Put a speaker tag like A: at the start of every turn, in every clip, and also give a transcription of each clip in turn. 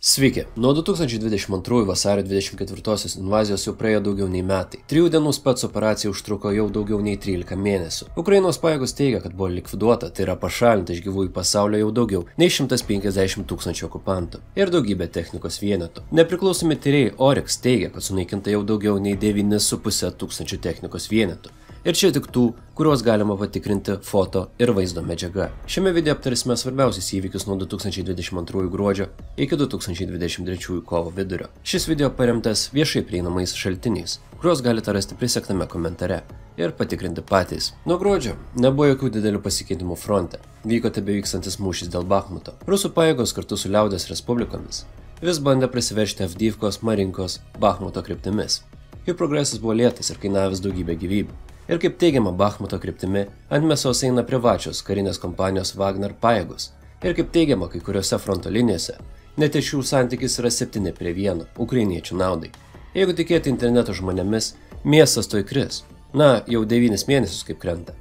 A: Sveiki, nuo 2022 vasario 24 invazijos jau praėjo daugiau nei metai. 3 dienų spec operacija užtruko jau daugiau nei 13 mėnesių. Ukrainos pajėgos teigia, kad buvo likviduota, tai yra pašalinta iš gyvųjų pasaulio jau daugiau nei 150 tūkstančių okupantų ir daugybė technikos vienetų. Nepriklausomi tyrėjai Oryx teigia, kad sunaikinta jau daugiau nei 9,5 tūkstančių technikos vienetų. Ir čia tik tų, kuriuos galima patikrinti foto ir vaizdo medžiaga. Šiame video aptarsime svarbiausius įvykius nuo 2022 gruodžio iki 2023 kovo vidurio. Šis video paremtas viešai prieinamais šaltiniais, kuriuos galite rasti prisektame komentare ir patikrinti patys. Nuo gruodžio nebuvo jokių didelių pasikeitimų fronte. Vyko tebevykstantis mūšis dėl Bachmuto. Rusų pajėgos kartu su Liaudies Respublikomis vis bandė prasiveržti Avdyivkos, Marinkos, Bachmuto kryptimis. Jų progresas buvo lėtas ir kainavęs daugybę gyvybių. Ir kaip teigiama Bachmuto kryptimi, ant mėsos eina privačios karinės kompanijos Wagner pajėgos. Ir kaip teigiama kai kuriuose fronto linijose, net ir šių santykis yra 7:1 ukrainiečių naudai. Jeigu tikėti interneto žmonėmis, miestas tuoj kris. Na, jau 9 mėnesius kaip krenta.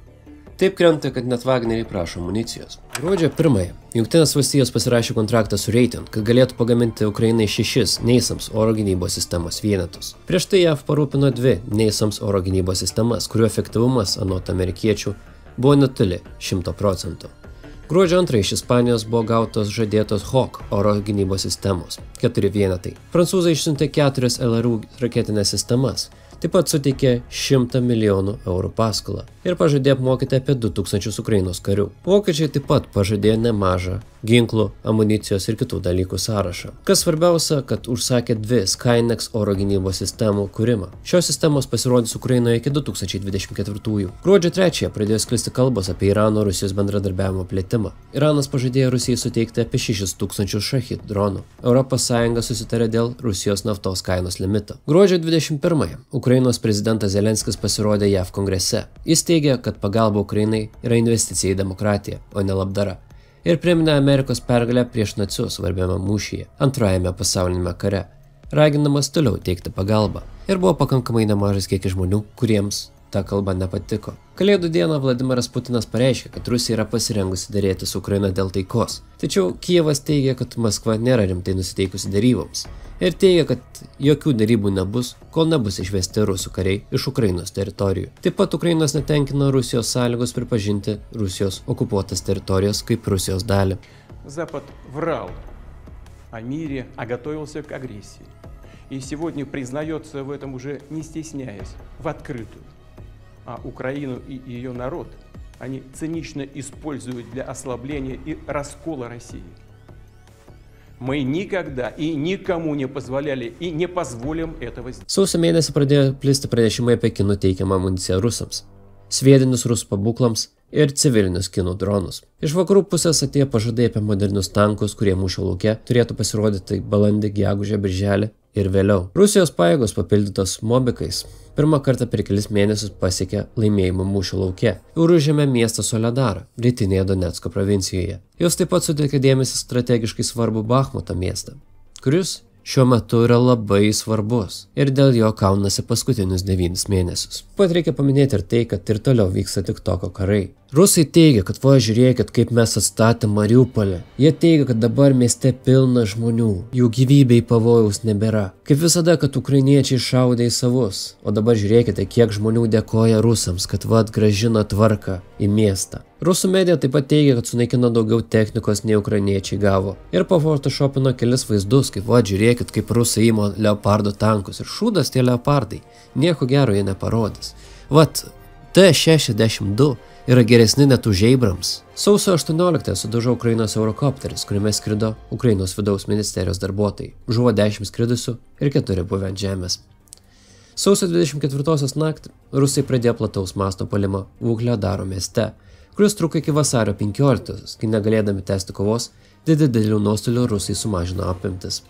A: Taip krenta, kad net Wagneriai prašo amunicijos. Gruodžio 1 Jungtinės valstijos pasirašė kontraktą su Raytheon, kad galėtų pagaminti Ukrainai 6 NASAMS oro gynybos sistemos vienetus. Prieš tai JAV parūpino 2 NASAMS oro gynybos sistemas, kurių efektyvumas anot amerikiečių buvo netoli 100%. Gruodžio 2 iš Ispanijos buvo gautos žadėtos Hawk oro gynybos sistemos, 4 vienetai. Prancūzai išsiuntė 4 LRU raketinės sistemas. Taip pat suteikė 100 milijonų eurų paskolą ir pažadėjo apmokyti apie 2000 Ukrainos karių. Vokiečiai taip pat pažadėjo nemažą ginklų, amunicijos ir kitų dalykų sąrašą. Kas svarbiausia, kad užsakė 2 Skynex oro gynybos sistemų kūrimą. Šios sistemos pasirodys Ukrainoje iki 2024. Gruodžio 3 pradėjo sklisti kalbos apie Irano-Rusijos bendradarbiavimo plėtimą. Iranas pažadėjo Rusijai suteikti apie 6000 Shahid dronų. ES susitarė dėl Rusijos naftos kainos limito. Gruodžio 21 Ukrainos prezidentas Zelenskis pasirodė JAV kongrese. Jis teigia, kad pagalba Ukrainai yra investicija į demokratiją, o ne labdara. Ir priminė Amerikos pergalę prieš nacius svarbiame mūšyje, antrajame pasaulinėme kare, raginamas toliau teikti pagalbą. Ir buvo pakankamai nemažas kiekis žmonių, kuriems ta kalba nepatiko. Kalėdų dieną Vladimiras Putinas pareiškė, kad Rusija yra pasirengusi dėrėti su Ukraina dėl taikos. Tačiau Kijevas teigia, kad Maskva nėra rimtai nusiteikusi deryboms. Ir teigia, kad jokių derybų nebus, kol nebus išvesti rusų kariai iš Ukrainos teritorijų. Taip pat Ukrainos netenkina Rusijos sąlygos pripažinti Rusijos okupuotas teritorijas kaip Rusijos dalį.
B: Запад врал о мире, готовился к агрессии. И сегодня признается в этом уже не стесняясь, в открытую. А Украину и ее народ они цинично используют для ослабления и раскола России. Мы никогда и никому не позволяли и не позволим этого сделать.
A: Sausio mėnesį pradėjo plisti pranešimai apie kinų teikiamą amuniciją rusams, sviedinius rusų pabūklams ir civilinius kinų dronus. Iš vakarų pusės atėjo pažadai apie modernius tankus, kurie mūšio lauke turėtų pasirodyti balandį, gegužę, birželį ir vėliau. Rusijos pajėgos papildytos mobikais pirmą kartą per kelis mėnesius pasiekė laimėjimą mūšio lauke ir užėmė miestą Soledarą, rytinėje Donecko provincijoje. Jos taip pat suteikė dėmesį strategiškai svarbų Bachmuto miestą, kuris šiuo metu yra labai svarbus ir dėl jo kaunasi paskutinius 9 mėnesius. Pat reikia paminėti ir tai, kad ir toliau vyksta TikToko karai. Rusai teigia, kad va žiūrėkit, kaip mes atstatėm Mariupolį. Jie teigia, kad dabar mieste pilna žmonių, jų gyvybei pavojaus nebėra. Kaip visada, kad ukrainiečiai šaudė į savus. O dabar žiūrėkite, kiek žmonių dėkoja rusams, kad va grąžino tvarką į miestą. Rusų medija taip pat teigia, kad sunaikino daugiau technikos nei ukrainiečiai gavo. Ir photoshopino kelis vaizdus, kaip va žiūrėkit, kaip rusai įmo Leopardo tankus. Ir šūdas tie Leopardai. Nieko gero jie neparodys. Vat T-62 yra geresni net už Abrams. Sausio 18 sudužo Ukrainos Eurocopteris, kuriame skrido Ukrainos vidaus ministerijos darbuotojai. Žuvo 10 skridusių ir 4 buvę ant žemės. Sausio 24 naktį rusai pradėjo plataus masto puolimą Vuhledaro mieste, kuris truko iki vasario 15, kai negalėdami tęsti kovos, didelių nuostolių rusai sumažino apimtis.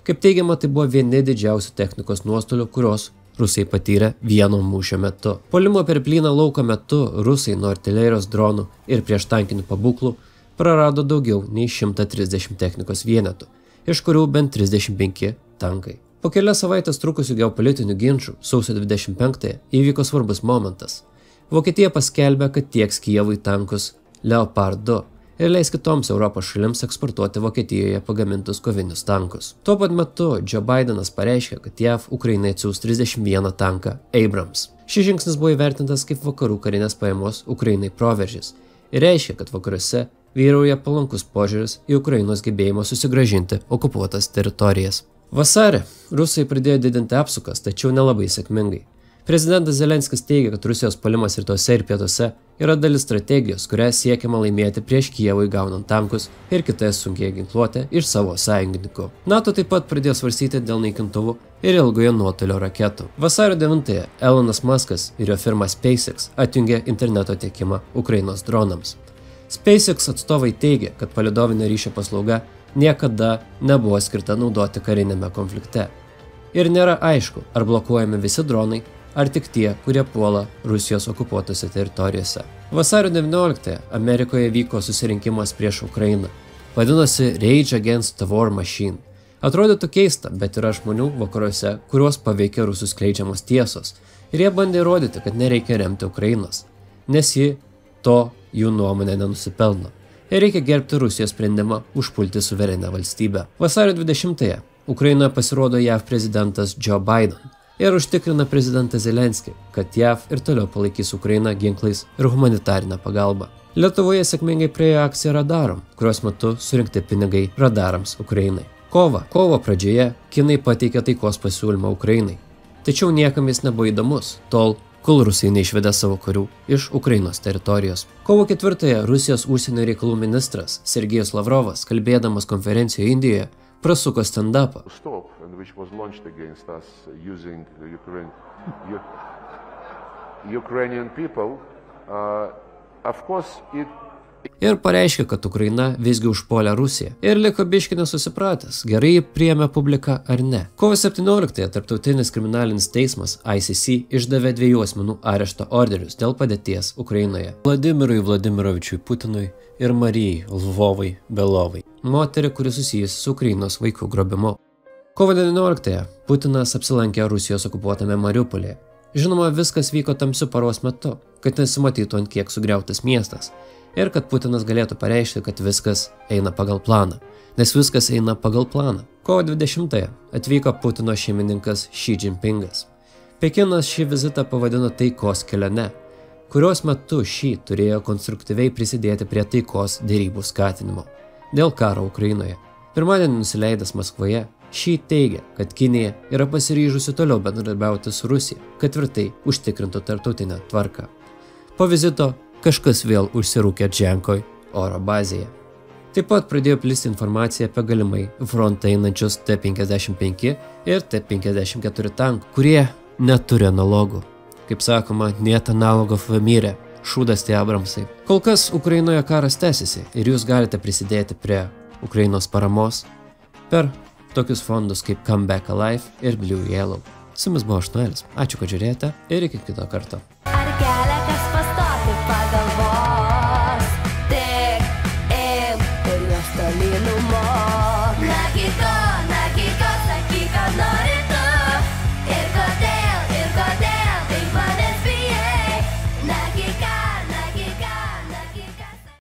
A: Kaip teigiama, tai buvo vieni didžiausių technikos nuostolių, kurios rusai patyrė vieno mūšio metu. Puolimo per plyną lauko metu rusai nuo artilerijos dronų ir prieštankinių pabūklų prarado daugiau nei 130 technikos vienetų, iš kurių bent 35 tankai. Po kelias savaitės trukusių geopolitinių ginčų sausio 25 įvyko svarbus momentas. Vokietija paskelbė, kad tieks Kijevui tankus Leopard 2 ir leis kitoms Europos šalims eksportuoti Vokietijoje pagamintus kovinius tankus. Tuo pat metu Joe Bidenas pareiškė, kad JAV Ukrainai atsiųs 31 tanką Abrams. Šis žingsnis buvo įvertintas kaip vakarų karinės pajamos Ukrainai proveržis ir reiškia, kad vakaruose vyrauja palankus požiūris į Ukrainos gebėjimą susigrąžinti okupuotas teritorijas. Vasarį rusai pradėjo didinti apsukas, tačiau nelabai sėkmingai. Prezidentas Zelenskis teigia, kad Rusijos puolimas rytuose ir pietuose yra dalis strategijos, kurią siekiama laimėti prieš Kijevui gaunant tankus ir kitas sunkiai ginkluotę iš savo sąjungininkų. NATO taip pat pradėjo svarstyti dėl naikintuvų ir ilgojo nuotolio raketų. Vasario 9-ąją Elonas Muskas ir jo firma SpaceX atjungė interneto tiekimą Ukrainos dronams. SpaceX atstovai teigia, kad palydovinio ryšio paslauga niekada nebuvo skirta naudoti karinėme konflikte. Ir nėra aišku, ar blokuojami visi dronai, ar tik tie, kurie puola Rusijos okupuotose teritorijose. Vasario 19-ąją Amerikoje vyko susirinkimas prieš Ukrainą. Vadinosi Rage Against the War Machine. Atrodytų keista, bet yra žmonių vakaruose, kuriuos paveikia rusų skleidžiamos tiesos. Ir jie bandė įrodyti, kad nereikia remti Ukrainos, nes ji to jų nuomonė nenusipelno. Ir reikia gerbti Rusijos sprendimą užpulti suverenę valstybę. Vasario 20-ąją Ukrainoje pasirodo JAV prezidentas Joe Biden ir užtikrina prezidentą Zelenskį, kad JAV ir toliau palaikys Ukrainą ginklais ir humanitarinę pagalbą. Lietuvoje sėkmingai praėjo akcija Radarom, kurios metu surinkti pinigai radarams Ukrainai. Kovo pradžioje kinai pateikė taikos pasiūlymą Ukrainai. Tačiau niekam jis nebuvo įdomus, tol, kol rusai neišvedė savo karių iš Ukrainos teritorijos. Kovo 4-ąją Rusijos užsienio reikalų ministras Sergejus Lavrovas, kalbėdamas konferencijoje Indijoje, prasuko stand-upą. Ir pareiškė, kad Ukraina visgi užpuolė Rusiją. Ir liko biškį nesusipratęs, gerai priėmė publiką ar ne. Kovo 17-ąją Tarptautinis kriminalinis teismas ICC išdavė 2 asmenų arešto orderius dėl padėties Ukrainoje. Vladimirui Vladimirovičiui Putinui ir Marijai Lvovai Belovai, moterį, kuri susijusi su Ukrainos vaikų grobimu. Kovo 19-ąją Putinas apsilankė Rusijos okupuotame Mariupolyje. Žinoma, viskas vyko tamsiu paros metu, kad nesimatytų ant kiek sugriautas miestas. Ir kad Putinas galėtų pareiškti, kad viskas eina pagal planą. Nes viskas eina pagal planą. Kovo 20-ąją atvyko Putino šeimininkas Xi Jinpingas. Pekinas šį vizitą pavadino taikos kelione, kurios metu Xi turėjo konstruktyviai prisidėti prie taikos derybų skatinimo dėl karo Ukrainoje. Pirmadienį nusileidęs Maskvoje, Xi teigia, kad Kinija yra pasiryžusi toliau bendradarbiauti su Rusija, kad tvirtai užtikrintų tarptautinę tvarką. Po vizito kažkas vėl užsirūkė Dženkoj oro bazėje. Taip pat pradėjo plisti informacija apie galimai frontą einančius T-55 ir T-54 tankų, kurie neturi analogų. Kaip sakoma, net analogov v mire, šūdas tie Abramsai. Kol kas Ukrainoje karas tęsiasi ir jūs galite prisidėti prie Ukrainos paramos per tokius fondus kaip Come Back Alive ir Blue Yellow. Su jumis buvo aš Noelis. Ačiū, kad žiūrėjote ir iki kito karto.